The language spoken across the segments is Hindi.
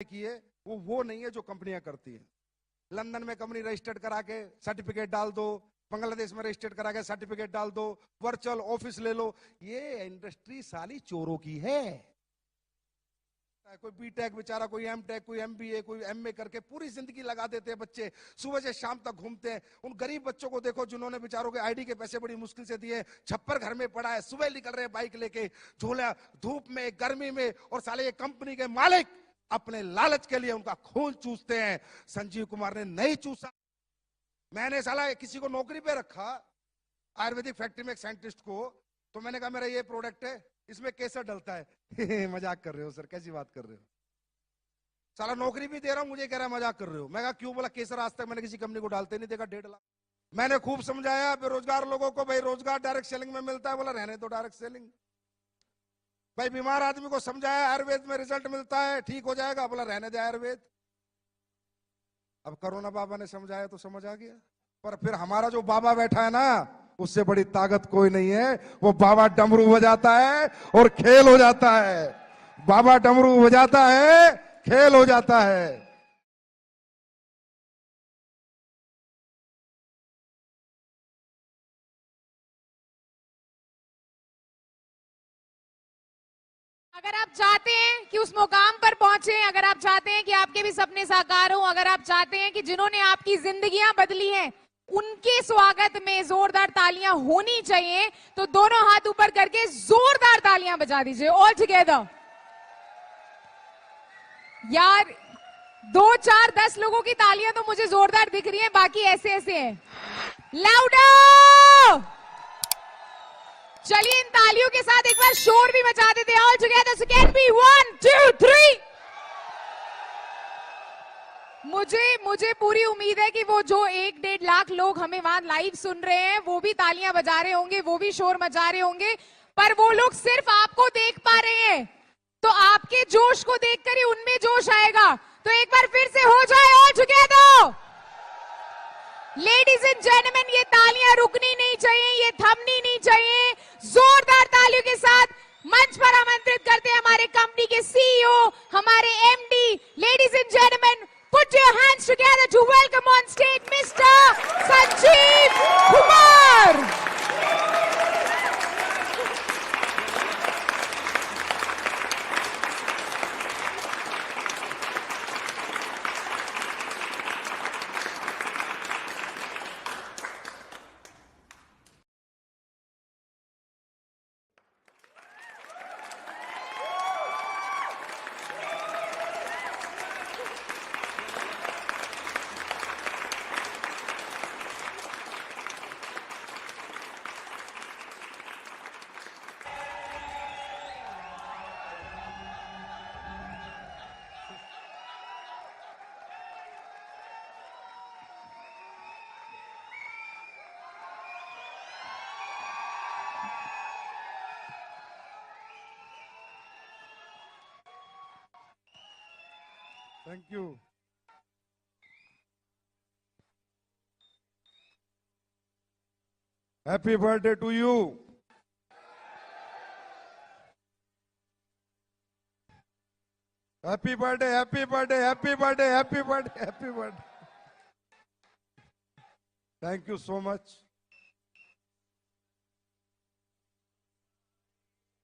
की है वो नहीं है जो कंपनियां करती हैं। लंदन में कंपनी रजिस्टर्ड करा के सर्टिफिकेट डाल दो, बांग्लादेश में रजिस्टर्ड करा के सर्टिफिकेट डाल दो, वर्चुअल ऑफिस ले लो। ये इंडस्ट्री साली चोरों की है। कोई बीटेक बेचारा, कोई एमटेक, कोई एमबीए, कोई एमए करके पूरी जिंदगी लगा देते हैं बच्चे, सुबह से शाम तक घूमते हैं। उन गरीब बच्चों को देखो जिन्होंने बेचारों के आईडी के पैसे बड़ी मुश्किल से दिए, छप्पर घर में पड़ा है, सुबह निकल रहे हैं बाइक लेके, झोला धूप में गर्मी में, और साले ये कंपनी के मालिक अपने लालच के लिए उनका खून चूसते हैं। संजीव कुमार ने नहीं चूसा। मैंने साला किसी को नौकरी पे रखा आयुर्वेदिक फैक्ट्री में एक साइंटिस्ट को, तो मैंने कहा मेरा ये प्रोडक्ट है, इसमें केसर डलता है। मजाक कर रहे हो सर, कैसी बात कर रहे हो? साला नौकरी भी दे रहा हूं, मुझे कह रहा है मजाक कर रहे हो। मैं कहा क्यों? बोला केसर आज तक मैंने किसी कंपनी को डालते नहीं देखा। 1.5 लाख। मैंने खूब समझाया बेरोजगार लोगों को, भाई रोजगार डायरेक्ट सेलिंग में मिलता है। बोला रहने दो डायरेक्ट सेलिंग। भाई बीमार आदमी को समझाया आयुर्वेद में रिजल्ट मिलता है, ठीक हो जाएगा। बोला रहने दे आयुर्वेद। अब करोना बाबा ने समझाया तो समझ आ गया। पर फिर हमारा जो बाबा बैठा है ना, उससे बड़ी ताकत कोई नहीं है। वो बाबा डमरू बजाता है और खेल हो जाता है। बाबा डमरू बजाता है, खेल हो जाता है। अगर आप चाहते हैं कि उस मुकाम पर पहुंचे, अगर आप चाहते हैं कि आपके भी सपने साकार हों, अगर आप चाहते हैं कि जिन्होंने आपकी जिंदगियां बदली हैं उनके स्वागत में जोरदार तालियां होनी चाहिए, तो दोनों हाथ ऊपर करके जोरदार तालियां बजा दीजिए ऑल टुगेदर। यार 2, 4, 10 लोगों की तालियां तो मुझे जोरदार दिख रही हैं, बाकी ऐसे ऐसे हैं। लाउडर! चलिए इन तालियों के साथ एक बार शोर भी मचा देते हैं all together. So can be 1 2 3। मुझे पूरी उम्मीद है कि वो जो 1-1.5 लाख लोग हमें वहां लाइव सुन रहे हैं, वो भी तालियां बजा रहे होंगे, वो भी शोर मचा रहे होंगे, पर वो लोग सिर्फ आपको देख पा रहे हैं। तो आपके जोश को देखकर ही उनमें जोश आएगा। तो एक बार फिर से हो जाए all together. Ladies and gentleman, ये तालियां रुकनी नहीं चाहिए, ये थमनी नहीं चाहिए। जोरदार तालियों के साथ मंच पर आमंत्रित करते हैं हमारे कंपनी के सीईओ, हमारे MD. Ladies and gentleman, put your hands together to welcome on stage mister Sanjeev Kumar. Thank you. Happy birthday to you. Happy birthday, happy birthday, happy birthday, happy birthday, happy birthday. Thank you so much.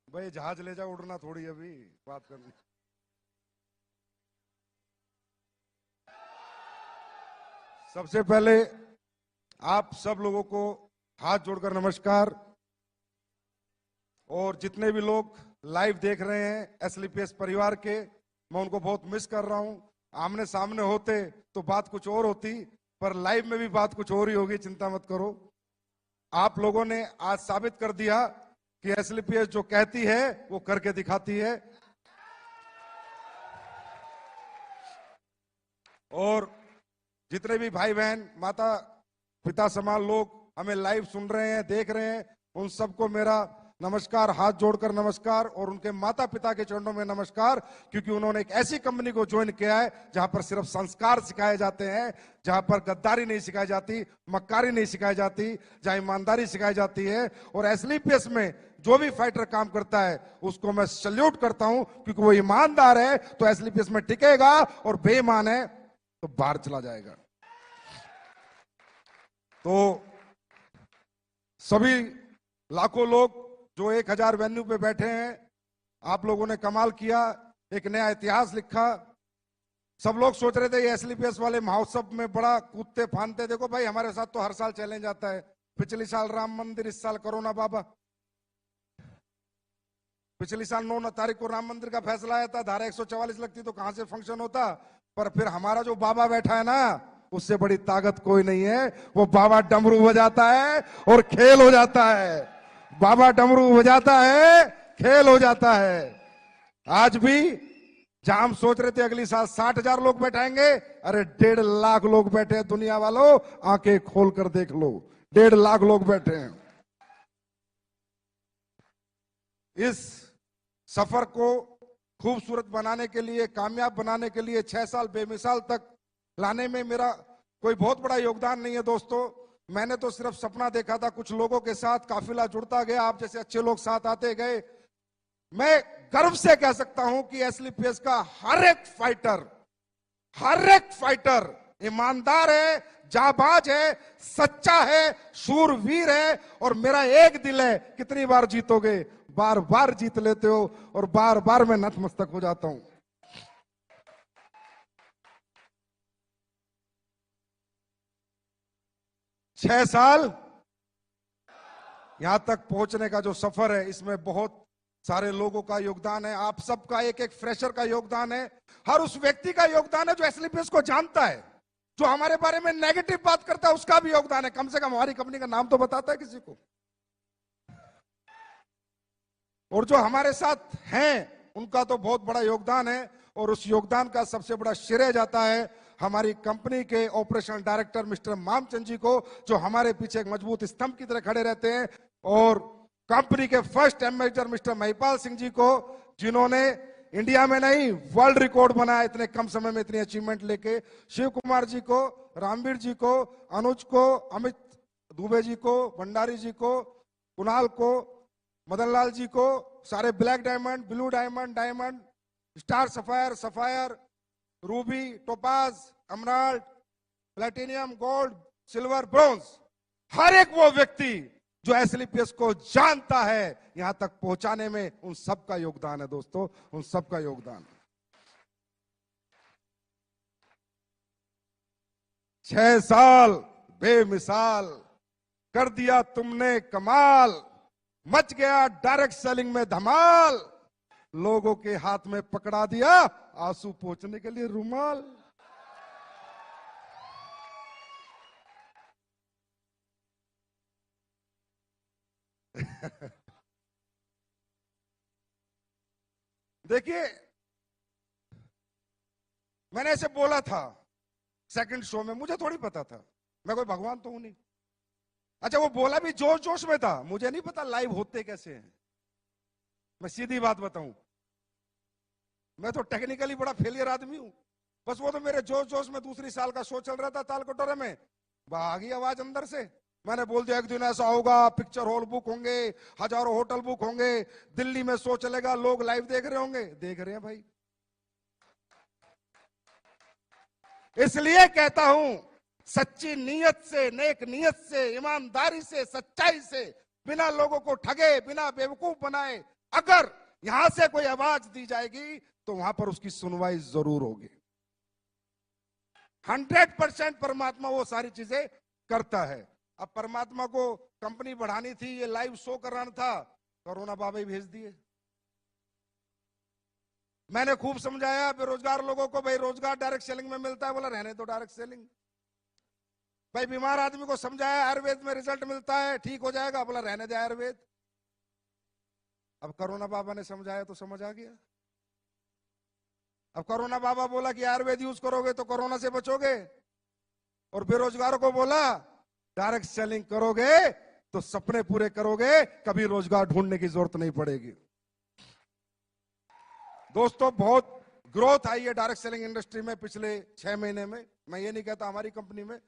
भाई जहाज ले जा, उड़ना थोड़ी अभी बात करनी। सबसे पहले आप सब लोगों को हाथ जोड़कर नमस्कार। और जितने भी लोग लाइव देख रहे हैं एसलीपीएस परिवार के, मैं उनको बहुत मिस कर रहा हूं। आमने सामने होते तो बात कुछ और होती, पर लाइव में भी बात कुछ और ही होगी, चिंता मत करो। आप लोगों ने आज साबित कर दिया कि एसलीपीएस जो कहती है वो करके दिखाती है। और जितने भी भाई बहन, माता पिता समान लोग हमें लाइव सुन रहे हैं, देख रहे हैं, उन सबको मेरा नमस्कार, हाथ जोड़कर नमस्कार, और उनके माता पिता के चरणों में नमस्कार, क्योंकि उन्होंने एक ऐसी कंपनी को ज्वाइन किया है जहां पर सिर्फ संस्कार सिखाए जाते हैं, जहां पर गद्दारी नहीं सिखाई जाती, मक्कारी नहीं सिखाई जाती, जहां ईमानदारी सिखाई जाती है। और एसलीपीएस में जो भी फाइटर काम करता है उसको मैं सल्यूट करता हूं, क्योंकि वो ईमानदार है तो एसलीपीएस में टिकेगा, और बेईमान है तो बाहर चला जाएगा। तो सभी लाखों लोग जो 1000 वेन्यू पे बैठे हैं, आप लोगों ने कमाल किया, एक नया इतिहास लिखा। सब लोग सोच रहे थे ये एसलीपीएस वाले महोत्सव में बड़ा कूदते फानते, देखो भाई हमारे साथ तो हर साल चैलेंज आता है। पिछले साल राम मंदिर, इस साल कोरोना बाबा। पिछली साल 9 तारीख को राम मंदिर का फैसला आया था, धारा 144 लगती तो कहां से फंक्शन होता। पर फिर हमारा जो बाबा बैठा है ना, उससे बड़ी ताकत कोई नहीं है। वो बाबा डमरू बजाता है और खेल हो जाता है। बाबा डमरू बजाता है, खेल हो जाता है। आज भी जहां हम सोच रहे थे अगली साल 60,000 लोग बैठाएंगे, अरे 1.5 लाख लोग बैठे हैं। दुनिया वालों, आंखें खोल कर देख लो, 1.5 लाख लोग बैठे हैं। इस सफर को खूबसूरत बनाने के लिए, कामयाब बनाने के लिए 6 साल बेमिसाल तक लाने में मेरा कोई बहुत बड़ा योगदान नहीं है दोस्तों। मैंने तो सिर्फ सपना देखा था, कुछ लोगों के साथ काफिला जुड़ता गया, आप जैसे अच्छे लोग साथ आते गए। मैं गर्व से कह सकता हूं कि एसलीपीएस का हर एक फाइटर ईमानदार है, जाबाज है, सच्चा है, शूरवीर है। और मेरा एक दिल है, कितनी बार जीतोगे? बार बार जीत लेते हो, और बार बार मैं नतमस्तक हो जाता हूं। 6 साल यहां तक पहुंचने का जो सफर है, इसमें बहुत सारे लोगों का योगदान है। आप सबका, एक एक फ्रेशर का योगदान है, हर उस व्यक्ति का योगदान है जो एसलीपीएस को जानता है, जो हमारे बारे में नेगेटिव बात करता है उसका भी योगदान है। कम से कम हमारी कंपनी का नाम तो बताता है किसी को। और जो हमारे साथ हैं उनका तो बहुत बड़ा योगदान है, और उस योगदान का सबसे बड़ा श्रेय जाता है हमारी कंपनी के ऑपरेशनल डायरेक्टर मिस्टर मामचंद जी को, जो हमारे पीछे एक मजबूत स्तंभ की तरह खड़े रहते हैं। और कंपनी के first ambassador mister Mahipal Singh ji को, जिन्होंने इंडिया में नहीं वर्ल्ड रिकॉर्ड बनाया इतने कम समय में इतनी अचीवमेंट लेके। शिव कुमार जी को, रामवीर जी को, अनुज को, अमित दुबे जी को, भंडारी जी को, कुणाल को, मदन लाल जी को, सारे black diamond, blue diamond, diamond, star sapphire, sapphire, ruby, topaz, emerald, platinum, gold, silver, bronze, हर एक वो व्यक्ति जो एसलीपीएस को जानता है, यहां तक पहुंचाने में उन सबका योगदान है दोस्तों, उन सबका योगदान। 6 साल बेमिसाल कर दिया तुमने कमाल, मच गया डायरेक्ट सेलिंग में धमाल, लोगों के हाथ में पकड़ा दिया आंसू पोंछने के लिए रुमाल। देखिए, मैंने ऐसे बोला था सेकंड शो में, मुझे थोड़ी पता था, मैं कोई भगवान तो हूं नहीं। अच्छा, वो बोला भी जोश जोश में था, मुझे नहीं पता लाइव होते कैसे हैं। मैं सीधी बात बताऊं, मैं तो टेक्निकली बड़ा फेलियर आदमी हूं। बस वो तो मेरे जोश जोश में दूसरी साल का शो चल रहा था ताल कटोरे में, आ गई आवाज अंदर से। मैंने बोल दिया एक दिन ऐसा होगा, पिक्चर हॉल बुक होंगे, हजारों होटल बुक होंगे, दिल्ली में शो चलेगा, लोग लाइव देख रहे होंगे। देख रहे हैं भाई। इसलिए कहता हूं, सच्ची नीयत से, नेक नीयत से, ईमानदारी से, सच्चाई से, बिना लोगों को ठगे, बिना बेवकूफ बनाए अगर यहां से कोई आवाज दी जाएगी तो वहां पर उसकी सुनवाई जरूर होगी। 100% परमात्मा वो सारी चीजें करता है। अब परमात्मा को कंपनी बढ़ानी थी, ये लाइव शो कराना था, कोरोना बाबा ही भेज दिए। मैंने खूब समझाया बेरोजगार लोगों को, भाई रोजगार डायरेक्ट सेलिंग में मिलता है, बोला रहने दो डायरेक्ट सेलिंग। भाई बीमार आदमी को समझाया आयुर्वेद में रिजल्ट मिलता है, ठीक हो जाएगा, बोला रहने दे आयुर्वेद। अब कोरोना बाबा ने समझाया तो समझ आ गया। अब कोरोना बाबा बोला कि आयुर्वेद यूज करोगे तो कोरोना से बचोगे, और बेरोजगारों को बोला डायरेक्ट सेलिंग करोगे तो सपने पूरे करोगे, कभी रोजगार ढूंढने की जरूरत नहीं पड़ेगी। दोस्तों, बहुत ग्रोथ आई है डायरेक्ट सेलिंग इंडस्ट्री में पिछले 6 महीने में। मैं ये नहीं कहता हमारी कंपनी में,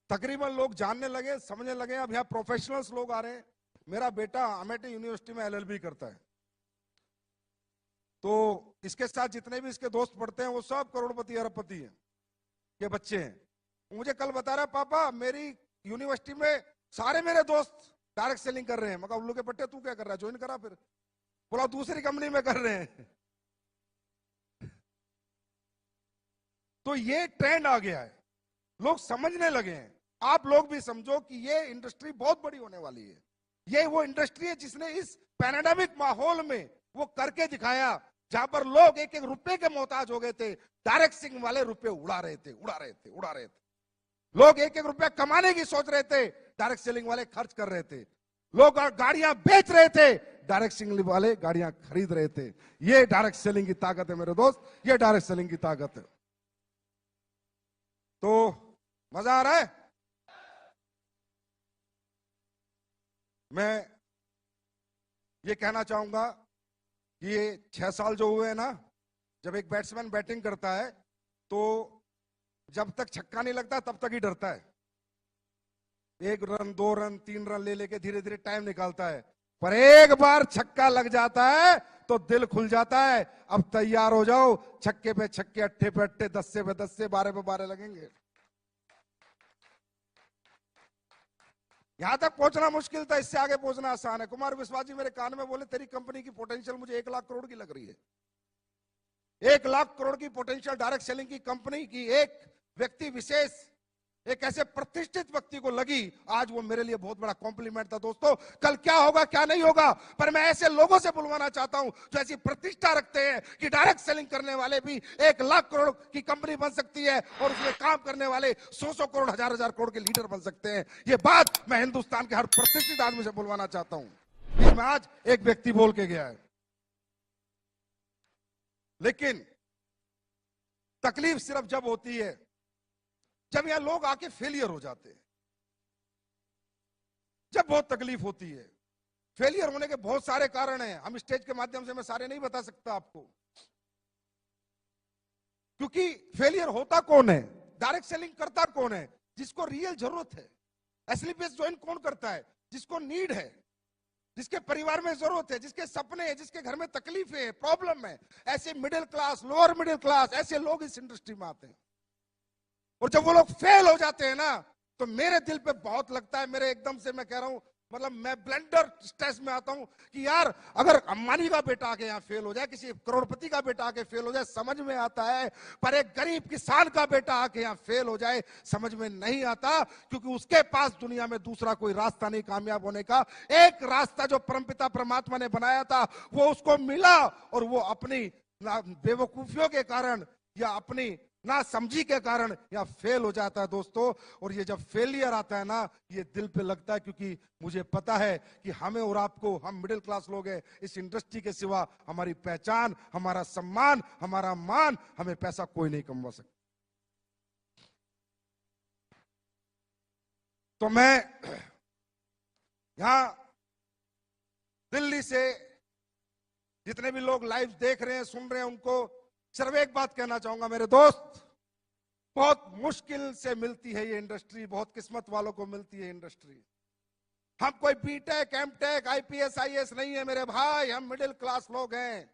तकरीबन लोग जानने लगे, समझने लगे। अब यहाँ प्रोफेशनल्स लोग आ रहे हैं। मेरा बेटा अमेठी यूनिवर्सिटी में एलएलबी करता है, तो इसके साथ जितने भी इसके दोस्त पढ़ते हैं वो सब करोड़पति अरबपति हैं के बच्चे हैं। मुझे कल बता रहा, पापा मेरी यूनिवर्सिटी में सारे मेरे दोस्त डायरेक्ट सेलिंग कर रहे हैं। मगर उल्लू के पट्टे, तू क्या कर रहा है? ज्वाइन करा फिर। बोला दूसरी कंपनी में कर रहे हैं। तो ये ट्रेंड आ गया है, लोग समझने लगे हैं। आप लोग भी समझो कि ये इंडस्ट्री बहुत बड़ी होने वाली है। ये वो इंडस्ट्री है जिसने इस पैंडेमिक माहौल में वो करके दिखाया, जहां पर लोग एक एक रुपए के मोहताज हो गए थे। डायरेक्ट सेलिंग वाले रुपए उड़ा रहे थे। लोग एक एक रुपया कमाने की सोच रहे थे, डायरेक्ट सेलिंग वाले खर्च कर रहे थे। लोग गाड़ियां बेच रहे थे, डायरेक्ट सेलिंग वाले गाड़ियां खरीद रहे थे। ये डायरेक्ट सेलिंग की ताकत है मेरे दोस्त, ये डायरेक्ट सेलिंग की ताकत है। तो मजा आ रहा है। मैं ये कहना चाहूंगा कि ये 6 साल जो हुए हैं ना, जब एक बैट्समैन बैटिंग करता है तो जब तक छक्का नहीं लगता तब तक ही डरता है। 1 रन 2 रन 3 रन ले लेके धीरे धीरे टाइम निकालता है, पर एक बार छक्का लग जाता है तो दिल खुल जाता है। अब तैयार हो जाओ, छक्के पे छक्के, अट्ठे पे अट्ठे, 10 पे 10, 12 पे 12 लगेंगे। यहां तक पहुंचना मुश्किल था, इससे आगे पहुंचना आसान है। कुमार विश्वास जी मेरे कान में बोले, तेरी कंपनी की पोटेंशियल मुझे 1 लाख करोड़ की लग रही है। 1 लाख करोड़ की पोटेंशियल डायरेक्ट सेलिंग की कंपनी की एक व्यक्ति विशेष, एक ऐसे प्रतिष्ठित व्यक्ति को लगी। आज वो मेरे लिए बहुत बड़ा कॉम्प्लीमेंट था। दोस्तों, कल क्या होगा क्या नहीं होगा, पर मैं ऐसे लोगों से बुलवाना चाहता हूं जो ऐसी प्रतिष्ठा रखते हैं कि डायरेक्ट सेलिंग करने वाले भी 1 लाख करोड़ की कंपनी बन सकती है और उसमें काम करने वाले 100 करोड़, 1000 करोड़ के लीडर बन सकते हैं। ये बात मैं हिंदुस्तान के हर प्रतिष्ठित आदमी से बुलवाना चाहता हूं। इसमें आज एक व्यक्ति बोल के गया है। लेकिन तकलीफ सिर्फ जब होती है जब यहां लोग आके फेलियर हो जाते हैं, जब बहुत तकलीफ होती है। फेलियर होने के बहुत सारे कारण हैं, हम स्टेज के माध्यम से मैं सारे नहीं बता सकता आपको, क्योंकि फेलियर होता कौन है, डायरेक्ट सेलिंग करता कौन है? जिसको रियल जरूरत है। एसएलपीएस ज्वाइन कौन करता है? जिसको नीड है, जिसके परिवार में जरूरत है, जिसके सपने हैं, जिसके घर में तकलीफें है, प्रॉब्लम है। ऐसे middle class, lower middle class, ऐसे लोग इस इंडस्ट्री में आते हैं। और जब वो लोग फेल हो जाते हैं ना, तो मेरे दिल पे बहुत लगता है। मेरे एकदम से मैं कह रहा हूं, मतलब मैं ब्लेंडर स्ट्रेस में आता हूं कि यार अगर अंबानी का बेटा आके यहाँ फेल हो जाए, किसी करोड़पति का बेटा आके फेल हो जाए, समझ में आता है। पर एक गरीब किसान का बेटा आके यहाँ फेल हो जाए, समझ में नहीं आता, क्योंकि उसके पास दुनिया में दूसरा कोई रास्ता नहीं कामयाब होने का। एक रास्ता जो परमपिता परमात्मा ने बनाया था वो उसको मिला, और वो अपनी बेवकूफियों के कारण या अपनी ना समझी के कारण या फेल हो जाता है दोस्तों। और ये जब फेलियर आता है ना, ये दिल पे लगता है, क्योंकि मुझे पता है कि हमें और आपको, हम मिडिल क्लास लोग हैं, इस इंडस्ट्री के सिवा हमारी पहचान, हमारा सम्मान, हमारा मान, हमें पैसा कोई नहीं कमवा सकता। तो मैं यहां दिल्ली से जितने भी लोग लाइव देख रहे हैं, सुन रहे हैं, उनको सिर्फ एक बात कहना चाहूंगा, मेरे दोस्त, बहुत मुश्किल से मिलती है ये इंडस्ट्री, बहुत किस्मत वालों को मिलती है इंडस्ट्री। हम कोई बीटेक, एमटेक, आईपीएस, आईएएस नहीं है मेरे भाई। हम मिडिल क्लास लोग हैं,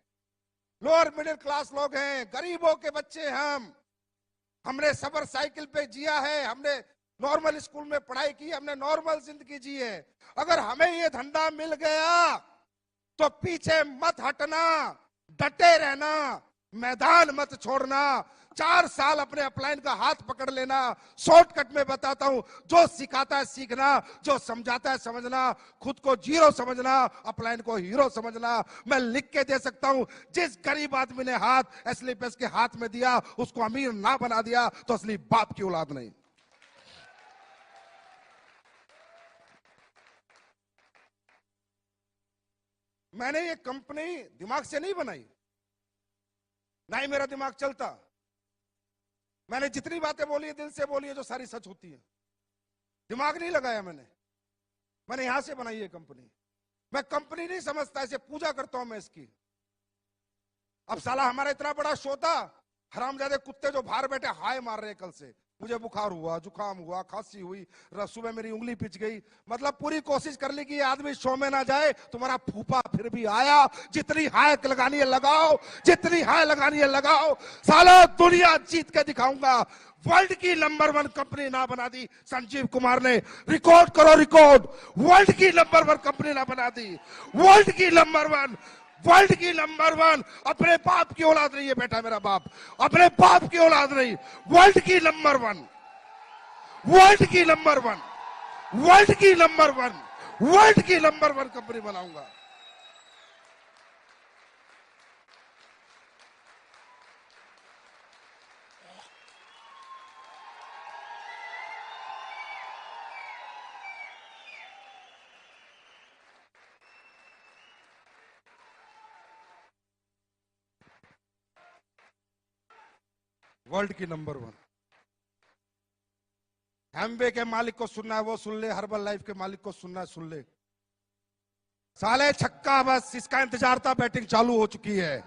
लोअर मिडिल क्लास लोग हैं, गरीबों के बच्चे। हमने सबर साइकिल पे जिया है, हमने नॉर्मल स्कूल में पढ़ाई की, हमने नॉर्मल जिंदगी जी है। अगर हमें ये धंधा मिल गया तो पीछे मत हटना, डटे रहना, मैदान मत छोड़ना। 4 साल अपने अपलाइन का हाथ पकड़ लेना। शॉर्टकट में बताता हूं, जो सिखाता है सीखना, जो समझाता है समझना, खुद को जीरो समझना, अपलाइन को हीरो समझना। मैं लिख के दे सकता हूं, जिस गरीब आदमी ने हाथ एसएलपीएस के हाथ में दिया, उसको अमीर ना बना दिया तो असली बाप की औलाद नहीं। मैंने ये कंपनी दिमाग से नहीं बनाई, ना ही मेरा दिमाग चलता। मैंने जितनी बातें बोली है दिल से बोली है, जो सारी सच होती है। दिमाग नहीं लगाया मैंने। मैंने यहां से बनाई है कंपनी। मैं कंपनी नहीं समझता, इसे पूजा करता हूं मैं इसकी। अब साला हमारा इतना बड़ा शो था, हरामजादे कुत्ते जो बाहर बैठे हाय मार रहे कल से, मुझे बुखार हुआ, जुकाम हुआ, खांसी हुई, सुबह मेरी उंगली पिच गई। मतलब पूरी कोशिश कर ली कि ये आदमी शो में ना जाए। तुम्हारा फूफा फिर भी आया। जितनी हाय लगानी है लगाओ, जितनी हाय लगानी है लगाओ। साला दुनिया जीत के दिखाऊंगा। वर्ल्ड की नंबर 1 कंपनी ना बना दी संजीव कुमार ने। रिकॉर्ड करो रिकॉर्ड, वर्ल्ड की नंबर 1 कंपनी ना बना दी। वर्ल्ड की नंबर 1, वर्ल्ड की नंबर 1। अपने बाप की औलाद नहीं है बेटा, मेरा बाप अपने बाप की औलाद नहीं। वर्ल्ड की नंबर 1, वर्ल्ड की नंबर 1, वर्ल्ड की नंबर 1, वर्ल्ड की नंबर 1 कंपनी बनाऊंगा। वर्ल्ड की नंबर 1। एमवे के मालिक को सुनना है वो सुन ले, हर्बल लाइफ के मालिक को सुनना है सुन ले। साले छक्का, बस इसका इंतजार था, बैटिंग चालू हो चुकी है।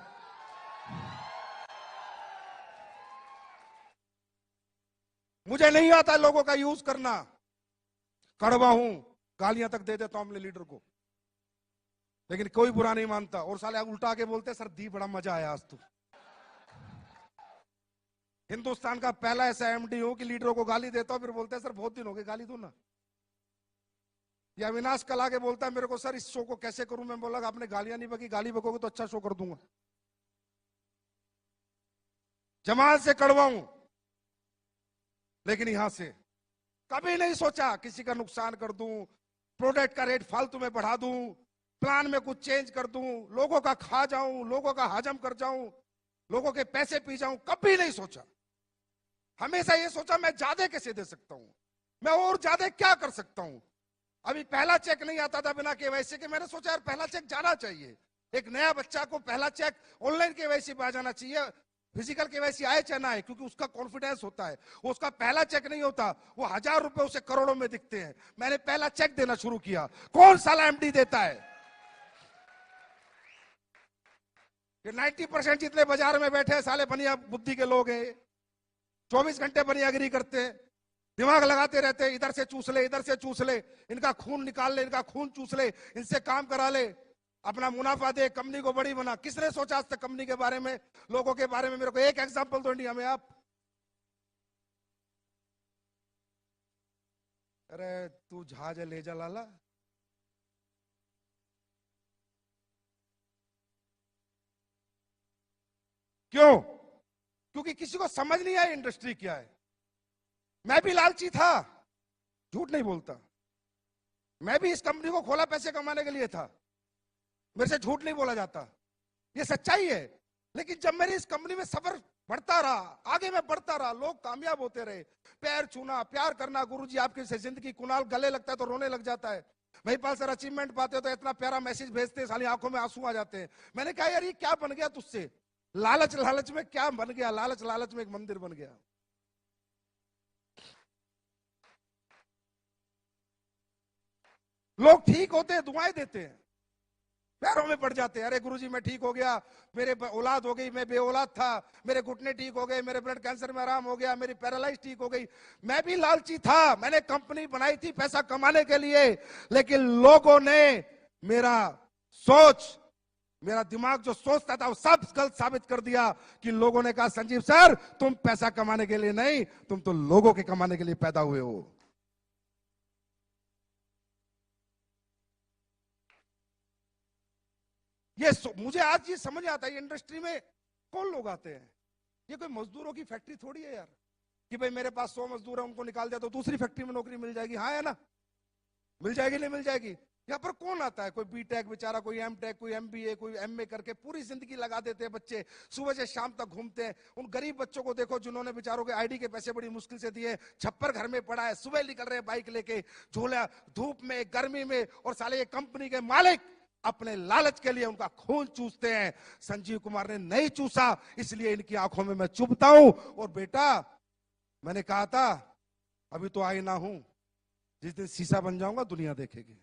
मुझे नहीं आता लोगों का यूज करना, कड़वा हूं, गालियां तक दे देता हूं अपने लीडर को, लेकिन कोई बुरा नहीं मानता। और साले उल्टा के बोलते सर दी बड़ा मजा आया आज तो। हिंदुस्तान का पहला ऐसा एमडी हो कि लीडरों को गाली देता हूं, फिर बोलते हैं सर बहुत दिन हो गए गाली दो ना। या अविनाश कल आके बोलता है मेरे को सर इस शो को कैसे करूं। मैं बोला आपने गालियां नहीं बकी, गाली बकोगे तो अच्छा शो कर दूंगा। जमाल से कड़वा हूं, लेकिन यहां से कभी नहीं सोचा किसी का नुकसान कर दूं, प्रोडक्ट का रेट फालतू में बढ़ा दूं, प्लान में कुछ चेंज कर दूं, लोगों का खा जाऊं, लोगों का हजम कर जाऊं, लोगों के पैसे पी जाऊं। कभी नहीं सोचा। हमेशा ये सोचा मैं ज्यादा कैसे दे सकता हूं, मैं और ज्यादा क्या कर सकता हूं। अभी पहला चेक नहीं आता था बिना केवाईसी के। मैंने सोचा यार पहला चेक जाना चाहिए। एक नया बच्चा को पहला चेक ऑनलाइन केवाईसी पे आ जाना चाहिए, फिजिकल केवाईसी आए चाहे ना आए, क्योंकि उसका कॉन्फिडेंस होता है। वो उसका पहला चेक नहीं होता, वो 1000 रुपए उसे करोड़ों में दिखते हैं। मैंने पहला चेक देना शुरू किया। कौन साला एमडी देता है? ये 90% जितने बाजार में बैठे साले बनिया बुद्धि के लोग हैं। 24 घंटे बनियागिरी करते हैं, दिमाग लगाते रहते हैं, इधर से चूस ले, इधर से चूस ले, इनका खून निकाल ले, इनका खून चूस ले, इनसे काम करा ले, अपना मुनाफा दे, कंपनी को बड़ी बना। किसने सोचा आज तक कंपनी के बारे में, लोगों के बारे में? मेरे को एक एग्जांपल दो इंडिया में आप। अरे तू जहाज ले जा लाला। क्यों? क्योंकि किसी को समझ नहीं आया इंडस्ट्री क्या है। मैं भी लालची था, झूठ नहीं बोलता। मैं भी इस कंपनी को खोला पैसे कमाने के लिए था, मेरे से झूठ नहीं बोला जाता, ये सच्चाई है। लेकिन जब मेरी इस कंपनी में सफर बढ़ता रहा, आगे मैं बढ़ता रहा, लोग कामयाब होते रहे, पैर छूना, प्यार करना। गुरुजी आपकी जिंदगी, कुणाल गले लगता है तो रोने लग जाता है, महिपाल सर अचीवमेंट पाते हो तो इतना प्यारा मैसेज भेजते हैं, साली आंखों में आंसू आ जाते हैं। मैंने कहा यार ये क्या बन गया तुझसे? लालच लालच में क्या बन गया? लालच लालच में एक मंदिर बन गया। लोग ठीक होते हैं, दुआएं देते हैं, पैरों में पड़ जाते हैं। अरे गुरुजी मैं ठीक हो गया, मेरे औलाद हो गई, मैं बेऔलाद था, मेरे घुटने ठीक हो गए, मेरे ब्लड कैंसर में आराम हो गया, मेरी पैरालाइज ठीक हो गई। मैं भी लालची था, मैंने कंपनी बनाई थी पैसा कमाने के लिए, लेकिन लोगों ने मेरा सोच, मेरा दिमाग जो सोचता था वो सब गलत साबित कर दिया। कि लोगों ने कहा संजीव सर तुम पैसा कमाने के लिए नहीं, तुम तो लोगों के कमाने के लिए पैदा हुए हो। ये मुझे आज ये समझ आता है इंडस्ट्री में कौन लोग आते हैं। ये कोई मजदूरों की फैक्ट्री थोड़ी है यार, कि भाई मेरे पास 100 मजदूर है, उनको निकाल दिया तो दूसरी फैक्ट्री में नौकरी मिल जाएगी। हाँ है ना, मिल जाएगी नहीं मिल जाएगी। यहाँ पर कौन आता है? कोई बीटेक बेचारा, कोई एमटेक, कोई एमबीए, कोई एमए करके पूरी जिंदगी लगा देते हैं बच्चे, सुबह से शाम तक घूमते हैं। उन गरीब बच्चों को देखो जिन्होंने बेचारों के आईडी के पैसे बड़ी मुश्किल से दिए, छप्पर घर में पड़ा है, सुबह निकल रहे बाइक लेके, झोला धूप में गर्मी में, और साले ये कंपनी के मालिक अपने लालच के लिए उनका खून चूसते हैं। संजीव कुमार ने नहीं चूसा, इसलिए इनकी आंखों में मैं चुभता हूं। और बेटा मैंने कहा था अभी तो आईना हूं, जिस दिन शीशा बन जाऊंगा दुनिया देखेगी।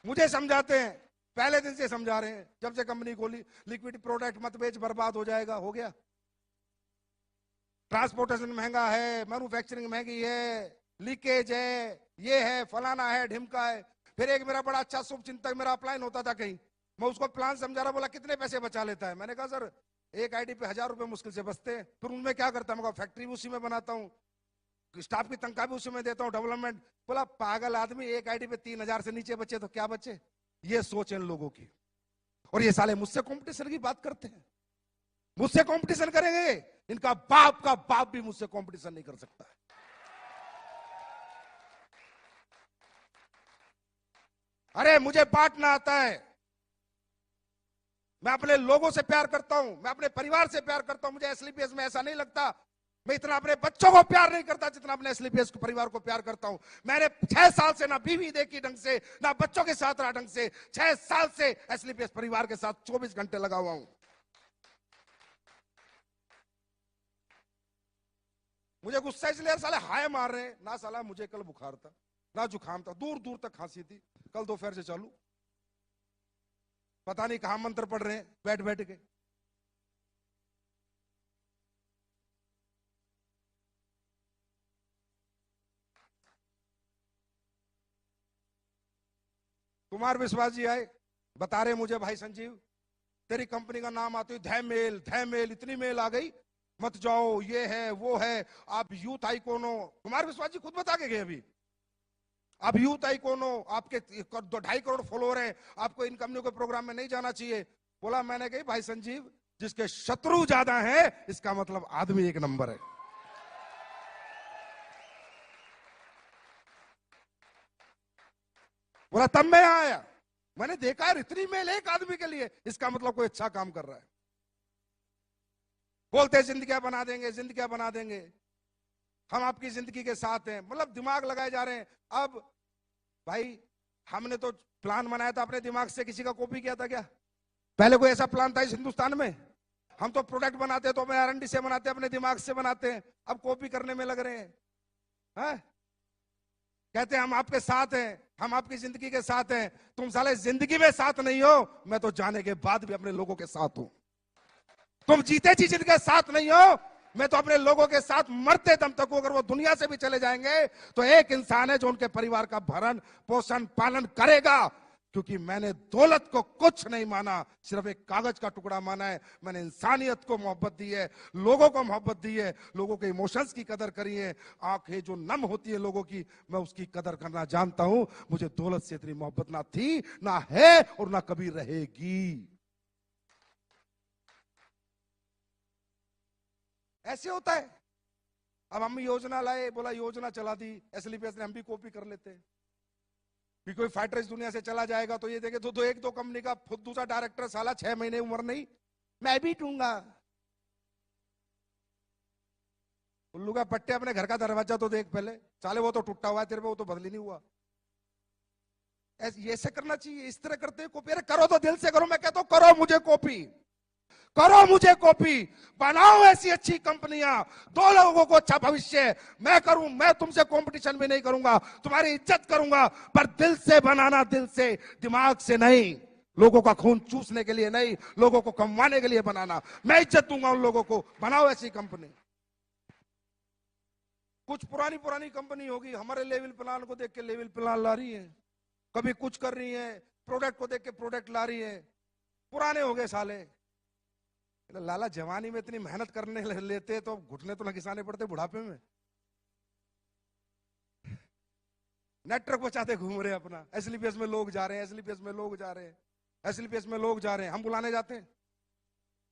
मुझे समझाते हैं, पहले दिन से समझा रहे हैं, जब से कंपनी खोली, लिक्विड प्रोडक्ट मत बेच, बर्बाद हो जाएगा। हो गया। ट्रांसपोर्टेशन महंगा है, मैन्युफैक्चरिंग महंगी है, लीकेज है, ये है, फलाना है, ढिमका है। फिर एक मेरा बड़ा अच्छा शुभ चिंतक मेरा अपलाइन होता था कहीं, मैं उसको प्लान समझा रहा, बोला कितने पैसे बचा लेता है? मैंने कहा सर एक आईडी पे 1000 रुपए मुश्किल से बचते हैं। फिर उनमें क्या करता है? मैं फैक्ट्री भी उसी में बनाता हूँ, स्टाफ की तनख्वाह भी उसी में देता हूँ, डेवलपमेंट। बोला पागल आदमी, एक आईडी पे 3000 से नीचे बचे तो क्या बचे? ये सोच इन लोगों की। और ये साले मुझसे कंपटीशन की बात करते हैं, मुझसे कंपटीशन करेंगे? इनका बाप का बाप भी मुझसे कंपटीशन नहीं कर सकता है। अरे मुझे बांटना आता है, मैं अपने लोगों से प्यार करता हूं, मैं अपने परिवार से प्यार करता हूं। मुझे एसलीपीएस में ऐसा नहीं लगता मैं इतना अपने बच्चों को प्यार नहीं करता जितना अपने एसलीपीएस के परिवार को प्यार करता हूं। मैंने 6 साल से ना बीवी देखी ढंग से, ना बच्चों के साथ रहा ढंग से। 6 साल से एसलीपीएस परिवार के साथ 24 घंटे लगा हुआ हूं। मुझे गुस्सा इसलिए साले हाय मार रहे हैं ना। साला मुझे कल बुखार था, ना जुकाम था, दूर दूर तक खांसी थी, कल दोपहर से चालू, पता नहीं कहां मंत्र पढ़ रहे हैं बैठ बैठ के। कुमार विश्वास जी आए, बता रहे मुझे भाई संजीव तेरी कंपनी का नाम आते ही धैमेल धैमेल इतनी मेल आ गई, मत जाओ, ये है वो है। आप यूथ आइकॉन हो, कुमार विश्वास जी खुद बता के गए अभी, आप यूथ आइकॉन हो, आपके 2.5 करोड़ फॉलोअर हैं, आपको इन कंपनियों के प्रोग्राम में नहीं जाना चाहिए। बोला मैंने कही भाई संजीव जिसके शत्रु ज्यादा हैं इसका मतलब आदमी एक नंबर है। बोला तब मैं आया, मैंने देखा है इतनी मेल एक आदमी के लिए, इसका मतलब कोई अच्छा काम कर रहा है। बोलते जिंदगियां बना देंगे, जिंदगियां बना देंगे, हम आपकी जिंदगी के साथ हैं, मतलब दिमाग लगाए जा रहे हैं। अब भाई हमने तो प्लान बनाया था अपने दिमाग से, किसी का कॉपी किया था क्या? पहले कोई ऐसा प्लान था इस हिंदुस्तान में? हम तो प्रोडक्ट बनाते तो अपने R&D से बनाते, अपने दिमाग से बनाते हैं, अब कॉपी करने में लग रहे हैं। कहते हैं हम आपके साथ हैं, हम आपकी जिंदगी के साथ हैं। तुम साले जिंदगी में साथ नहीं हो, मैं तो जाने के बाद भी अपने लोगों के साथ हूं। तुम जीते जी जिनके साथ नहीं हो, मैं तो अपने लोगों के साथ मरते दम तक हूं। अगर वो दुनिया से भी चले जाएंगे तो एक इंसान है जो उनके परिवार का भरण पोषण पालन करेगा, क्योंकि मैंने दौलत को कुछ नहीं माना, सिर्फ एक कागज का टुकड़ा माना है। मैंने इंसानियत को मोहब्बत दी है, लोगों को मोहब्बत दी है, लोगों के इमोशंस की कदर करी है। आंखें जो नम होती है लोगों की, मैं उसकी कदर करना जानता हूं। मुझे दौलत से इतनी मोहब्बत ना थी, ना है और ना कभी रहेगी। ऐसे होता है। अब हम योजना लाए, बोला योजना चला दी एसलीपीएस ने, हम भी कॉपी कर लेते हैं कि कोई फाइटर इस दुनिया से चला जाएगा तो ये देखे तो एक दो कंपनी का खुद दूसरा डायरेक्टर साला 6 महीने उम्र नहीं, मैं भी दूंगा। उल्लू का पट्टे, अपने घर का दरवाजा तो देख पहले, साले वो तो टूटा हुआ है तेरे पे, वो तो बदली नहीं हुआ। ऐसे करना चाहिए, इस तरह करते हैं कॉपी। अरे करो तो दिल से करो, मैं कहता हूं करो मुझे कॉपी, करो मुझे कॉपी, बनाओ ऐसी अच्छी कंपनियां, दो लोगों को अच्छा भविष्य। मैं करूं, मैं तुमसे कंपटीशन भी नहीं करूंगा, तुम्हारी इज्जत करूंगा, पर दिल से बनाना, दिल से, दिमाग से नहीं। लोगों का खून चूसने के लिए नहीं, लोगों को कमवाने के लिए बनाना। मैं इज्जत दूंगा उन लोगों को, बनाओ ऐसी कंपनी। कुछ पुरानी पुरानी कंपनी होगी, हमारे लेवल प्लान को देख के लेवल प्लान ला रही है, कभी कुछ कर रही है, प्रोडक्ट को देख के प्रोडक्ट ला रही है। पुराने हो गए साले। लाला जवानी में इतनी मेहनत करने लेते तो घुटने तो न घिसाने पड़ते बुढ़ापे में। नेटवर्क बचाते घूम रहे अपना, एसलीपीएस में लोग जा रहे हैं, एसलीपीएस में लोग जा रहे हैं, एसलीपीएस में लोग जा रहे हैं। हम बुलाने जाते हैं,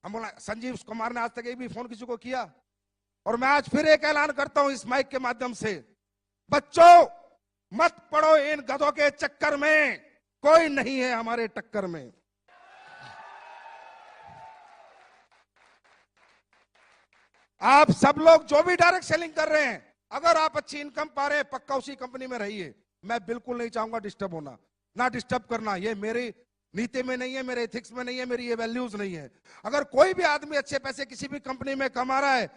हम बोला संजीव कुमार ने आज तक एक भी फोन किसी को किया। और मैं आज फिर एक ऐलान करता हूं इस माइक के माध्यम से, बच्चों मत पड़ो इन गधों के चक्कर में, कोई नहीं है हमारे टक्कर में। आप सब लोग जो भी डायरेक्ट सेलिंग कर रहे हैं, अगर आप अच्छी इनकम पा रहे हैं, पक्का उसी कंपनी में रहिए। मैं बिल्कुल नहीं चाहूंगा डिस्टर्ब होना, ना डिस्टर्ब करना, ये मेरी नीति में नहीं है, मेरे एथिक्स में नहीं है, मेरी ये वैल्यूज नहीं है। अगर कोई भी आदमी अच्छे पैसे किसी भी कंपनी में कमा रहा है,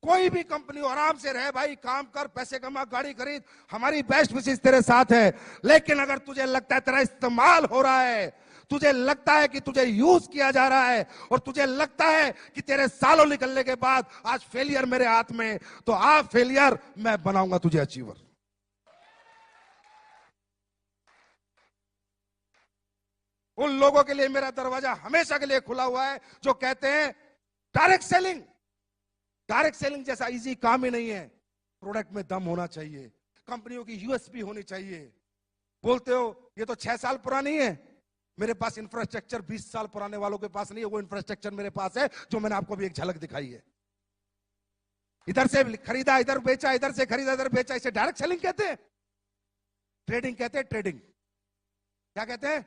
कोई भी कंपनी हो, आराम से रहे भाई, काम कर, पैसे कमा, गाड़ी खरीद, हमारी बेस्ट विशेष तेरे साथ है। लेकिन अगर तुझे लगता है तेरा इस्तेमाल हो रहा है, तुझे लगता है कि तुझे यूज किया जा रहा है, और तुझे लगता है कि तेरे सालों निकलने के बाद आज फेलियर मेरे हाथ में, तो आप फेलियर, मैं बनाऊंगा तुझे अचीवर। उन लोगों के लिए मेरा दरवाजा हमेशा के लिए खुला हुआ है जो कहते हैं डायरेक्ट सेलिंग, डायरेक्ट सेलिंग जैसा इजी काम ही नहीं है। प्रोडक्ट में दम होना चाहिए, कंपनियों की यूएसपी होनी चाहिए। बोलते हो ये तो 6 साल पुरानी है, मेरे पास इंफ्रास्ट्रक्चर 20 साल पुराने वालों के पास नहीं है, वो इंफ्रास्ट्रक्चर मेरे पास है जो मैंने आपको भी एक झलक दिखाई है। इधर से खरीदा, इधर बेचा, इधर से खरीदा, इधर बेचा, इसे डायरेक्ट सेलिंग कहते हैं। ट्रेडिंग कहते हैं, ट्रेडिंग। क्या कहते हैं?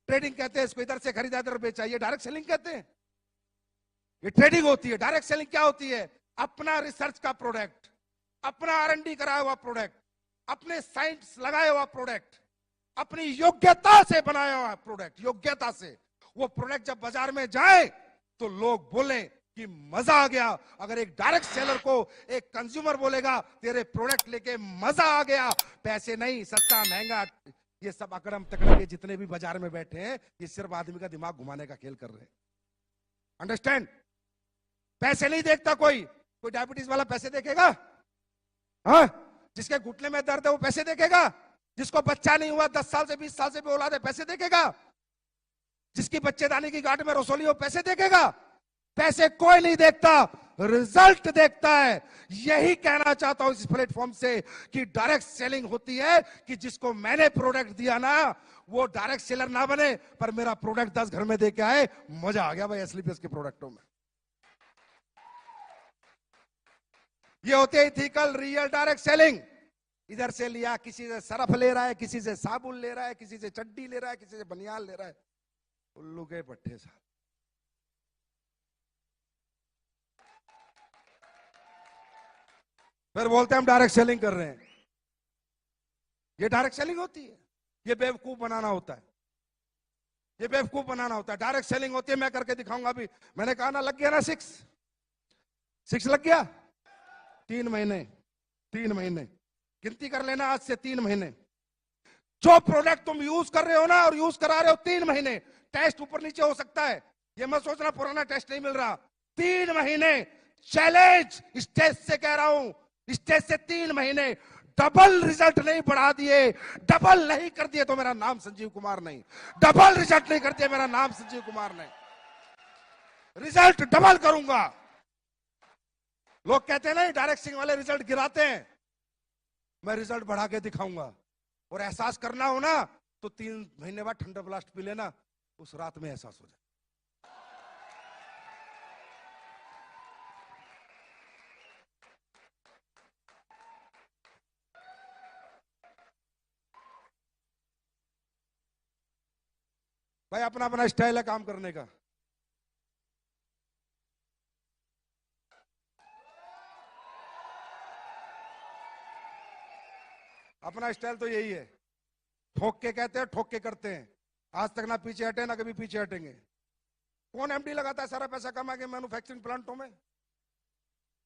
ट्रेडिंग कहते हैं इसको। इधर से खरीदा, इधर बेचा, ये डायरेक्ट सेलिंग कहते हैं। ये ट्रेडिंग होती है। डायरेक्ट सेलिंग क्या होती है? अपना रिसर्च का प्रोडक्ट, अपना R&D कराया हुआ प्रोडक्ट, अपने साइंस लगाया हुआ प्रोडक्ट, अपनी योग्यता से बनाया हुआ प्रोडक्ट, योग्यता से वो प्रोडक्ट जब बाजार में जाए तो लोग बोले कि मजा आ गया। अगर एक डायरेक्ट सेलर को एक कंज्यूमर बोलेगा तेरे प्रोडक्ट लेके मजा आ गया, पैसे नहीं, सस्ता महंगा, ये सब अकड़म तकड़म ये जितने भी बाजार में बैठे हैं, ये सिर्फ आदमी का दिमाग घुमाने का खेल कर रहे हैं। अंडरस्टैंड? पैसे नहीं देखता कोई। कोई डायबिटीज वाला पैसे देखेगा? हाँ? जिसके घुटने में दर्द है वो पैसे देखेगा? जिसको बच्चा नहीं हुआ 10 साल से 20 साल से भी औलाद है, पैसे देखेगा? जिसकी बच्चेदानी की गांठ में रसोली हो, पैसे देखेगा? पैसे कोई नहीं देखता, रिजल्ट देखता है। यही कहना चाहता हूं इस प्लेटफॉर्म से कि डायरेक्ट सेलिंग होती है कि जिसको मैंने प्रोडक्ट दिया ना, वो डायरेक्ट सेलर ना बने, पर मेरा प्रोडक्ट 10 घर में दे के आए, मजा आ गया भाई एसलीपीएस के प्रोडक्टों में। ये होती है इथिकल रियल डायरेक्ट सेलिंग। इधर से लिया, किसी से सरफ ले रहा है, किसी से साबुन ले रहा है, किसी से चड्डी ले रहा है, किसी से बनियान ले रहा है, उल्लू के पट्टे साहब। फिर बोलते हैं हम डायरेक्ट सेलिंग कर रहे हैं। ये डायरेक्ट सेलिंग होती है? ये बेवकूफ बनाना होता है, ये बेवकूफ बनाना होता है। डायरेक्ट सेलिंग होती है, मैं करके दिखाऊंगा अभी। मैंने कहा ना, लग गया ना 6 लग गया। 3 महीने, 3 महीने गिनती कर लेना, आज से 3 महीने जो प्रोडक्ट तुम यूज कर रहे हो ना, और यूज करा रहे हो 3 महीने, टेस्ट ऊपर नीचे हो सकता है, ये मत सोचना पुराना टेस्ट नहीं मिल रहा। 3 महीने चैलेंज, स्टेज से कह रहा हूं, स्टेज से 3 महीने डबल रिजल्ट नहीं बढ़ा दिए, डबल नहीं कर दिए तो मेरा नाम संजीव कुमार नहीं। डबल रिजल्ट नहीं कर दिया, मेरा नाम संजीव कुमार नहीं। रिजल्ट डबल करूंगा। लोग कहते हैं ना डायरेक्ट सेलिंग वाले रिजल्ट गिराते हैं, मैं रिजल्ट बढ़ा के दिखाऊंगा। और एहसास करना हो ना तो 3 महीने बाद ठंडा ब्लास्ट पी लेना, उस रात में एहसास हो जाए। भाई अपना अपना स्टाइल है काम करने का। अपना स्टाइल तो यही है, ठोक के कहते हैं, ठोक के करते हैं। आज तक ना पीछे हटे, ना कभी पीछे हटेंगे। कौन एमडी लगाता है सारा पैसा कमा के मैन्युफैक्चरिंग प्लांटों में?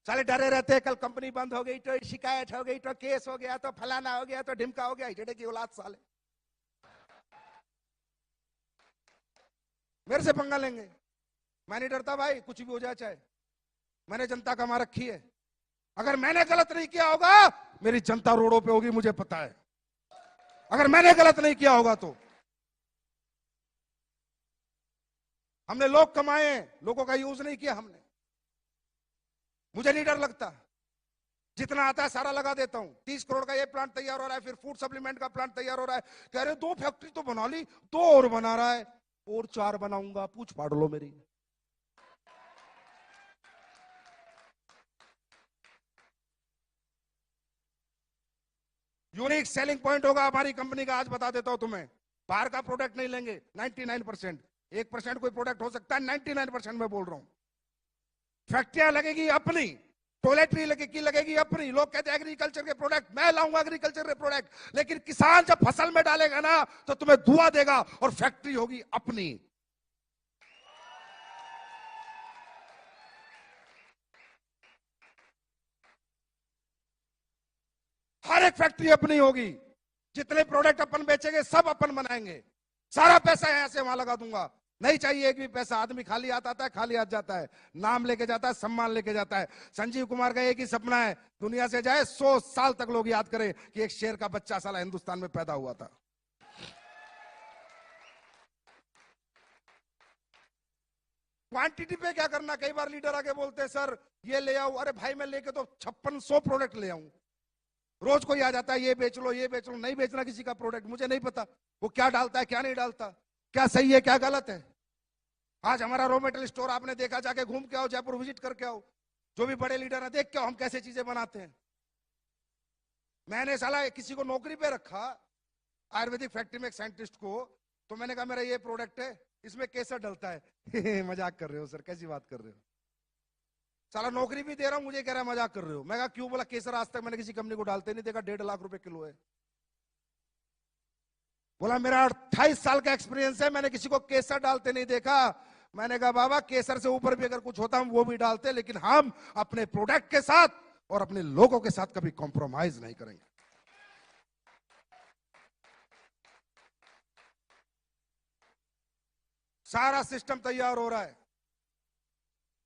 साले डरे रहते हैं, कल कंपनी बंद हो गई तो शिकायत हो गई तो केस हो गया तो फलाना हो गया तो ढिमका हो गया। हिजड़े की औलाद साले मेरे से पंगा लेंगे। मैं नहीं डरता भाई, कुछ भी हो जाए चाहे। मैंने जनता कमा रखी है, अगर मैंने गलत नहीं किया होगा मेरी जनता रोडों पे होगी, मुझे पता है। अगर मैंने गलत नहीं किया होगा तो हमने लोग कमाए, लोगों का यूज नहीं किया हमने। मुझे नहीं डर लगता, जितना आता है सारा लगा देता हूं। 30 करोड़ का ये प्लांट तैयार हो रहा है, फिर फूड सप्लीमेंट का प्लांट तैयार हो रहा है। कह रहे 2 फैक्ट्री तो बना ली, 2 और बना रहा है, और 4 बनाऊंगा, पूछ फाड़ लो मेरी। यूनिक सेलिंग पॉइंट होगा हमारी कंपनी का, आज बता देता हूं तुम्हें। बाहर का प्रोडक्ट नहीं लेंगे 99%, 1% कोई प्रोडक्ट हो सकता है, 99% मैं बोल रहा हूं। फैक्ट्रियां लगेगी अपनी, टॉयलेटरी लगेगी अपनी। लोग कहते हैं एग्रीकल्चर के प्रोडक्ट, मैं लाऊंगा एग्रीकल्चर के प्रोडक्ट, लेकिन किसान जब फसल में डालेगा ना तो तुम्हें दुआ देगा, और फैक्ट्री होगी अपनी। हर एक फैक्ट्री अपनी होगी, जितने प्रोडक्ट अपन बेचेंगे सब अपन बनाएंगे, सारा पैसा यहां से वहां लगा दूंगा, नहीं चाहिए एक भी पैसा। आदमी खाली हाथ आता है, खाली हाथ जाता है, नाम लेके जाता है, सम्मान लेके जाता है। संजीव कुमार का एक ही सपना है, दुनिया से जाए 100 साल तक लोग याद करें कि एक शेर का बच्चा साला हिंदुस्तान में पैदा हुआ था। क्वांटिटी पे क्या करना, कई बार लीडर आके बोलते हैं सर ये ले आओ, अरे भाई मैं लेके तो 5600 प्रोडक्ट ले आऊं, रोज कोई आ जाता है ये बेच लो ये बेच लो, नहीं बेचना किसी का प्रोडक्ट, मुझे नहीं पता वो क्या डालता है क्या नहीं डालता, क्या सही है क्या गलत है। आज हमारा रॉ मेटेरियल स्टोर आपने देखा, जाके घूम के आओ, जयपुर विजिट करके आओ, जो भी बड़े लीडर है देख के आओ हम कैसे चीजें बनाते हैं। मैंने साला किसी को नौकरी पे रखा आयुर्वेदिक फैक्ट्री में एक साइंटिस्ट को, तो मैंने कहा मेरा ये प्रोडक्ट है इसमें केसर डलता है मजाक कर रहे हो सर, कैसी बात कर रहे हो, साला नौकरी भी दे रहा हूं, मुझे कह रहा है मजाक कर रहे हो। मैं कहा क्यों, बोला केसर आज तक मैंने किसी कंपनी को डालते नहीं देखा, 1.5 लाख रुपए किलो है। बोला मेरा 28 साल का एक्सपीरियंस है, मैंने किसी को केसर डालते नहीं देखा। मैंने कहा बाबा केसर से ऊपर भी अगर कुछ होता हम वो भी डालते, लेकिन हम अपने प्रोडक्ट के साथ और अपने लोगों के साथ कभी कॉम्प्रोमाइज नहीं करेंगे। सारा सिस्टम तैयार हो रहा है,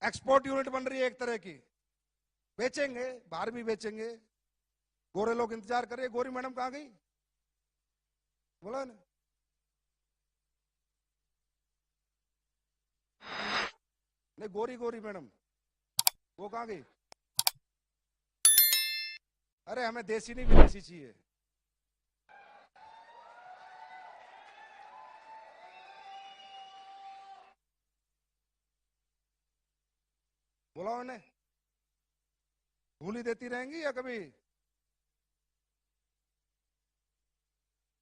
एक्सपोर्ट यूनिट बन रही है एक तरह की, बेचेंगे बाहर भी बेचेंगे। गोरे लोग इंतजार कर रहे, गोरी मैडम कहां गई, बोला ना नहीं, गोरी गोरी मैडम वो कहां गई, अरे हमें देसी नहीं विदेशी चाहिए। बोला उन्हें, भूली देती रहेंगी या कभी,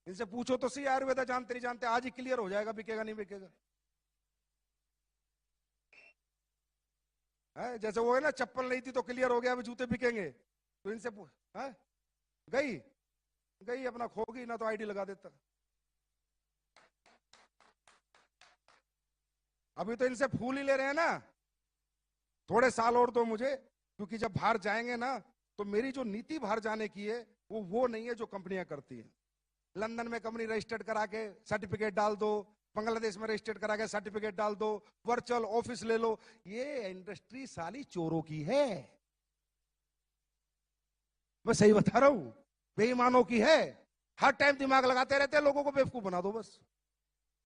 इनसे पूछो तो सही आयुर्वेदा जानते नहीं जानते, आज ही क्लियर हो जाएगा बिकेगा नहीं बिकेगा। है जैसे वो है ना, चप्पल नहीं थी तो क्लियर हो गया अभी जूते बिकेंगे, तो इनसे है गई गई अपना खोगी ना, तो आईडी लगा देता। अभी तो इनसे फूल ही ले रहे हैं ना, थोड़े साल और दो मुझे, क्योंकि जब बाहर जाएंगे ना तो मेरी जो नीति बाहर जाने की है वो नहीं है जो कंपनियां करती हैं। लंदन में कंपनी रजिस्टर्ड करा के सर्टिफिकेट डाल दो, बांग्लादेश में रजिस्टर्ड करा के सर्टिफिकेट डाल दो, वर्चुअल ऑफिस ले लो, ये इंडस्ट्री साली चोरों की है, मैं सही बता रहा हूं, बेईमानों की है। हर टाइम दिमाग लगाते रहते हैं, लोगों को बेवकूफ बना दो बस।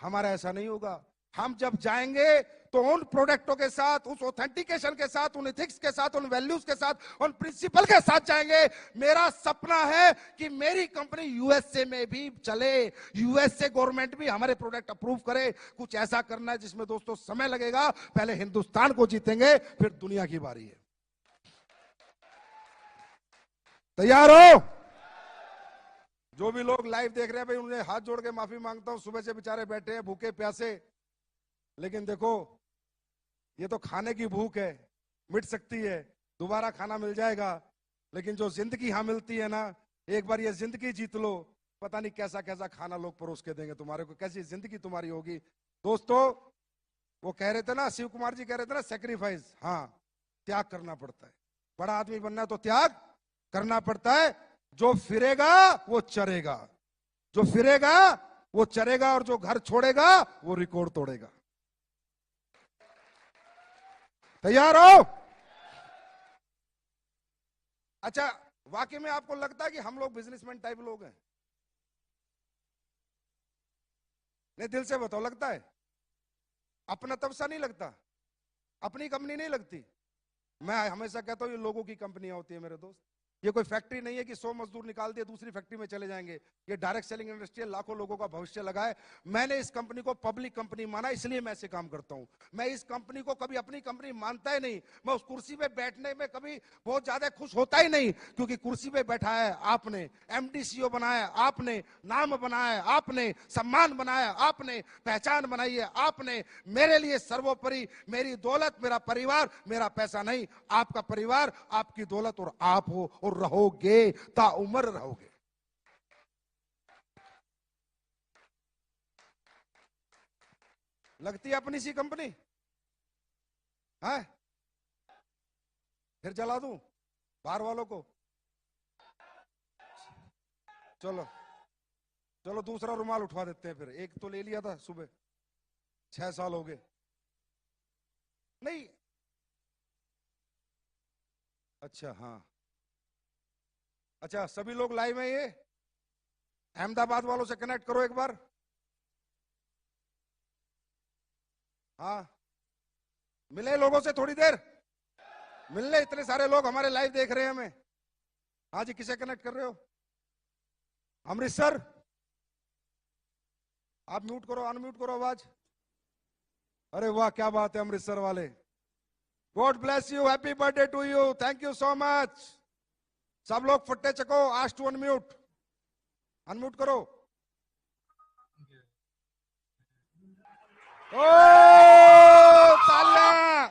हमारा ऐसा नहीं होगा, हम जब जाएंगे तो उन प्रोडक्टों के साथ, उस ऑथेंटिकेशन के साथ, उन एथिक्स के साथ, उन वैल्यूज के साथ, उन प्रिंसिपल के साथ जाएंगे। मेरा सपना है कि मेरी कंपनी यूएसए में भी चले, यूएसए गवर्नमेंट भी हमारे प्रोडक्ट अप्रूव करे। कुछ ऐसा करना है जिसमें दोस्तों समय लगेगा, पहले हिंदुस्तान को जीतेंगे फिर दुनिया की बारी है। तैयार हो? जो भी लोग लाइव देख रहे हैं भाई, उन्हें हाथ जोड़ के माफी मांगता हूं, सुबह से बेचारे बैठे हैं भूखे प्यासे, लेकिन देखो ये तो खाने की भूख है, मिट सकती है, दोबारा खाना मिल जाएगा, लेकिन जो जिंदगी यहां मिलती है ना, एक बार ये जिंदगी जीत लो, पता नहीं कैसा कैसा खाना लोग परोस के देंगे तुम्हारे को, कैसी जिंदगी तुम्हारी होगी। दोस्तों वो कह रहे थे ना, शिव कुमार जी कह रहे थे ना, सेक्रीफाइस, हाँ त्याग करना पड़ता है, बड़ा आदमी बनना है तो त्याग करना पड़ता है। जो फिरेगा वो चरेगा, जो फिरेगा वो चरेगा, और जो घर छोड़ेगा वो रिकॉर्ड तोड़ेगा। तैयार हो? अच्छा, वाकई में आपको लगता है कि हम लोग बिजनेसमैन टाइप लोग हैं? नहीं दिल से बताओ, लगता है? अपना तब सा नहीं लगता, अपनी कंपनी नहीं लगती। मैं हमेशा कहता हूं ये लोगों की कंपनियां होती है मेरे दोस्त, ये कोई फैक्ट्री नहीं है कि 100 मजदूर निकाल दिए दूसरी फैक्ट्री में चले जाएंगे। ये डायरेक्ट सेलिंग इंडस्ट्री है, लाखों लोगों का भविष्य लगा है। मैंने इस कंपनी को पब्लिक कंपनी माना, इसलिए मैं ऐसे काम करता हूं। मैं इस कंपनी को कभी अपनी कंपनी मानता ही नहीं। मैं उस कुर्सी पे बैठने में कभी बहुत ज्यादा खुश होता ही नहीं, क्योंकि कुर्सी पे बैठा है आपने, एमडी सीईओ बनाया आपने, नाम बनाया आपने, सम्मान बनाया आपने, पहचान बनाई है आपने। मेरे लिए सर्वोपरि मेरी दौलत, मेरा परिवार, मेरा पैसा नहीं, आपका परिवार, आपकी दौलत और आप हो, और रहोगे, ताउम्र रहोगे। लगती है अपनी सी कंपनी है, फिर जला दूं बाहर वालों को? चलो चलो दूसरा रुमाल उठवा देते हैं फिर, एक तो ले लिया था सुबह, 6 साल हो गए नहीं। अच्छा हाँ, अच्छा सभी लोग लाइव में, ये अहमदाबाद वालों से कनेक्ट करो एक बार। हाँ मिले लोगों से थोड़ी देर, मिलने, इतने सारे लोग हमारे लाइव देख रहे हैं हमें। हाँ जी, किसे कनेक्ट कर रहे हो? अमृतसर, आप म्यूट करो, अनम्यूट करो आवाज। अरे वाह क्या बात है अमृतसर वाले, God bless you, happy birthday to you, thank you so much. सब लोग फट्टे चको, आस्क टू अनम्यूट, अनम्यूट करो। ओ तालियां,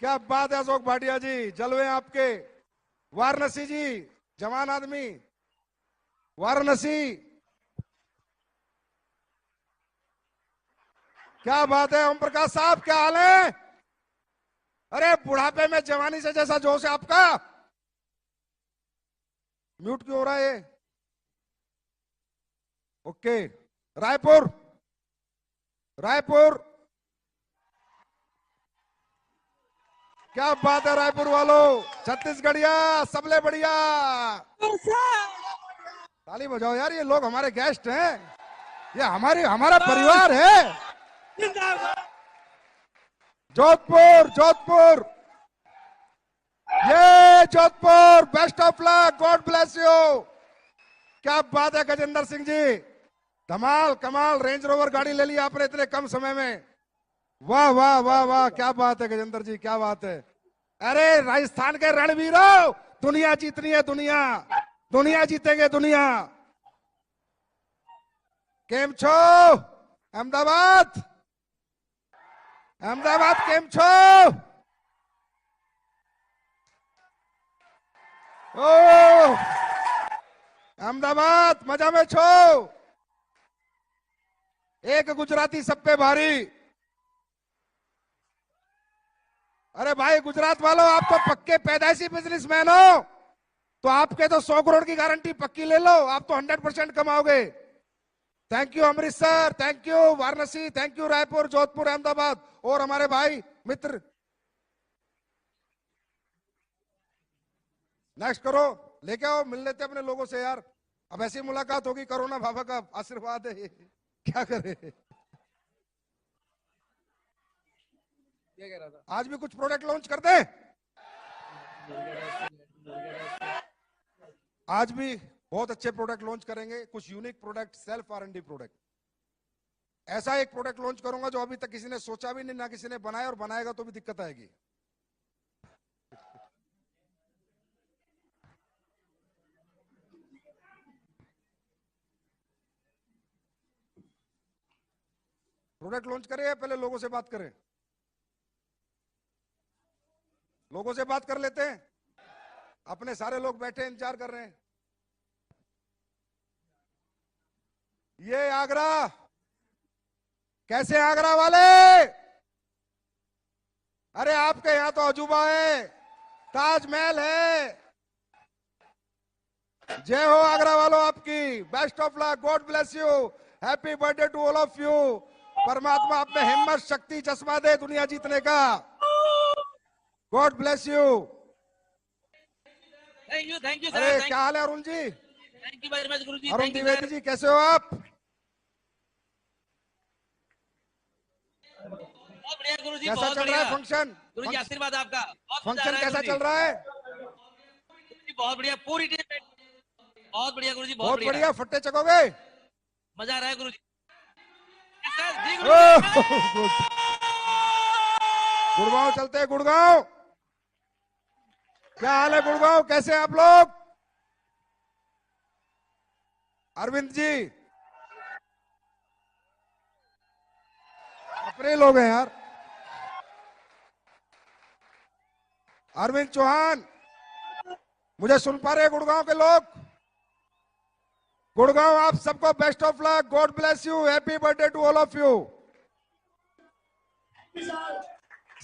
क्या बात है अशोक भाटिया जी, जलवे आपके। वाराणसी जी, जवान आदमी, वाराणसी, क्या बात है। ओम प्रकाश साहब क्या हाल है? अरे बुढ़ापे में जवानी से जैसा जोश है आपका। म्यूट क्यों हो रहा है ये? ओके, रायपुर, रायपुर, क्या बात है रायपुर वालों, छत्तीसगढ़िया, सबले बढ़िया, ताली बजाओ यार, ये लोग हमारे गेस्ट हैं, ये हमारा परिवार है। जोधपुर, जोधपुर, ये Jodhpur, best of luck, God bless you. क्या बात है गजेंद्र सिंह जी, धमाल कमाल, रेंज रोवर गाड़ी ले ली आपने इतने कम समय में, वाह वाह वाह वाह, क्या बात है गजेंद्र जी, क्या बात है। अरे राजस्थान के रणवीरों, दुनिया जीतनी है, दुनिया, दुनिया जीतेंगे दुनिया। केम छो अहमदाबाद, अहमदाबाद केम छो? ओ अहमदाबाद मजा में छो, एक गुजराती सब पे भारी। अरे भाई गुजरात वालों, आप तो पक्के पैदाइशी बिजनेसमैन हो, तो आपके तो 100 करोड़ की गारंटी पक्की ले लो, आप तो 100% कमाओगे। Thank you Amritsar, thank you Varanasi, thank you Raipur, Jodhpur, Ahmedabad, और हमारे भाई मित्र। नेक्स्ट करो, लेके आओ, मिल लेते अपने लोगों से यार, अब ऐसी मुलाकात होगी, कोरोना बाबा का आशीर्वाद है ये, क्या करे। ये कह रहा था आज भी कुछ प्रोडक्ट लॉन्च कर दे, आज भी बहुत अच्छे प्रोडक्ट लॉन्च करेंगे, कुछ unique product, self R&D product. ऐसा एक प्रोडक्ट लॉन्च करूंगा जो अभी तक किसी ने सोचा भी नहीं, ना किसी ने बनाया, और बनाएगा तो भी दिक्कत आएगी। प्रोडक्ट लॉन्च करें या पहले लोगों से बात करें? लोगों से बात कर लेते हैं, अपने सारे लोग बैठे इंतजार कर रहे हैं। ये आगरा, कैसे आगरा वाले? अरे आपके यहां तो अजूबा है, ताजमहल है। जय हो आगरा वालों आपकी, best of luck, God bless you, happy birthday to all of you. परमात्मा आप में हिम्मत, शक्ति, चश्मा दे दुनिया जीतने का। God bless you. Thank you अरे सर। क्या हाल है Arun ji? Thank you very much गुरु जी। अरुण द्विवेदी जी कैसे हो आप? बहुत बढ़िया गुरु जी, कैसा बहुत चल रहा है बढ़िया। फंक्शन? गुरु जी आशीर्वाद आपका। फंक्शन कैसा चल रहा है? बहुत बढ़िया, पूरी टीम बहुत बढ़िया गुरु जी, बहुत बढ़िया, फट्टे चकोगे? मजा आ रहा है गुरु जी। गुड़गांव चलते हैं, गुड़गांव। क्या हाल है गुड़गांव, कैसे हैं आप लोग? अरविंद जी अपने लोग हैं यार। अरविंद चौहान, मुझे सुन पा रहे हैं गुड़गांव के लोग? गुड़गांव आप सबको best of luck, God bless you, happy birthday to all of you.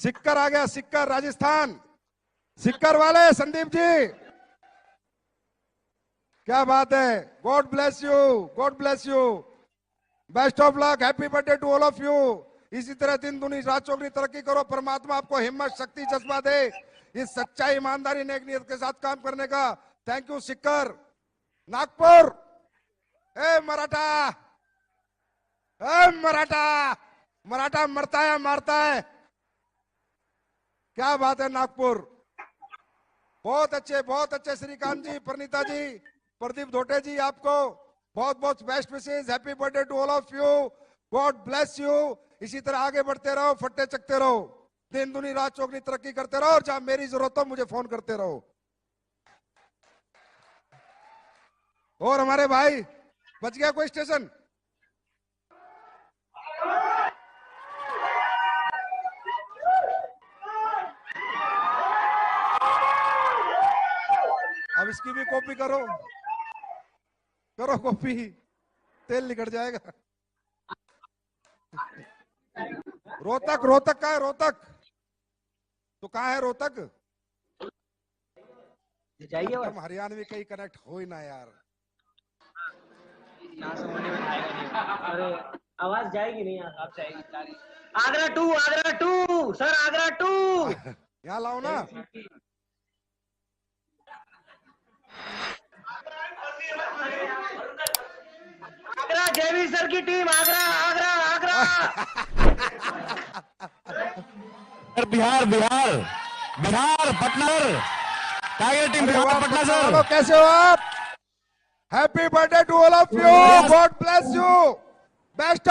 Sikar आ गया, सिक्कर राजस्थान, सिक्कर वाले संदीप जी, क्या बात है, God bless you, God bless you, best of luck, happy birthday to all of you. इसी तरह दिन दुनी रात चौगनी तरक्की करो, परमात्मा आपको हिम्मत शक्ति जज्बा दे, इस सच्चाई ईमानदारी नेक नियत के साथ काम करने का। थैंक यू सिक्कर, नागपुर, ए मराठा, ए मराठा, मराठा मरता है मारता है, क्या बात है नागपुर, बहुत अच्छे श्रीकांत जी, परिणीता जी, प्रदीप धोटे जी, आपको बहुत बहुत best wishes, happy birthday to all of you, God bless you. इसी तरह आगे बढ़ते रहो, फट्टे चकते रहो, दिन दुनी रात चौगनी तरक्की करते रहो, और जहां मेरी जरूरत हो मुझे फोन करते रहो। और हमारे भाई बच गया कोई स्टेशन? अब इसकी भी कॉपी करो, करो कॉपी, तेल निकल जाएगा। रोहतक, रोहतक का है, रोहतक तो कहाँ है रोहतक? जाइए हम हरियाणवी कहीं कनेक्ट हो ही ना यार। यहाँ से होने में आएगा नहीं। अरे आवाज जाएगी नहीं यार, आप जाएगी। Agra two sir, Agra two यहाँ लाओ ना। आगरा, जेवी सर की team, Agra Agra Agra. Bihar Bihar Bihar Patna tiger team, Bihar Patna sir. कैसे हो आप? Happy birthday to all of you, God bless you, best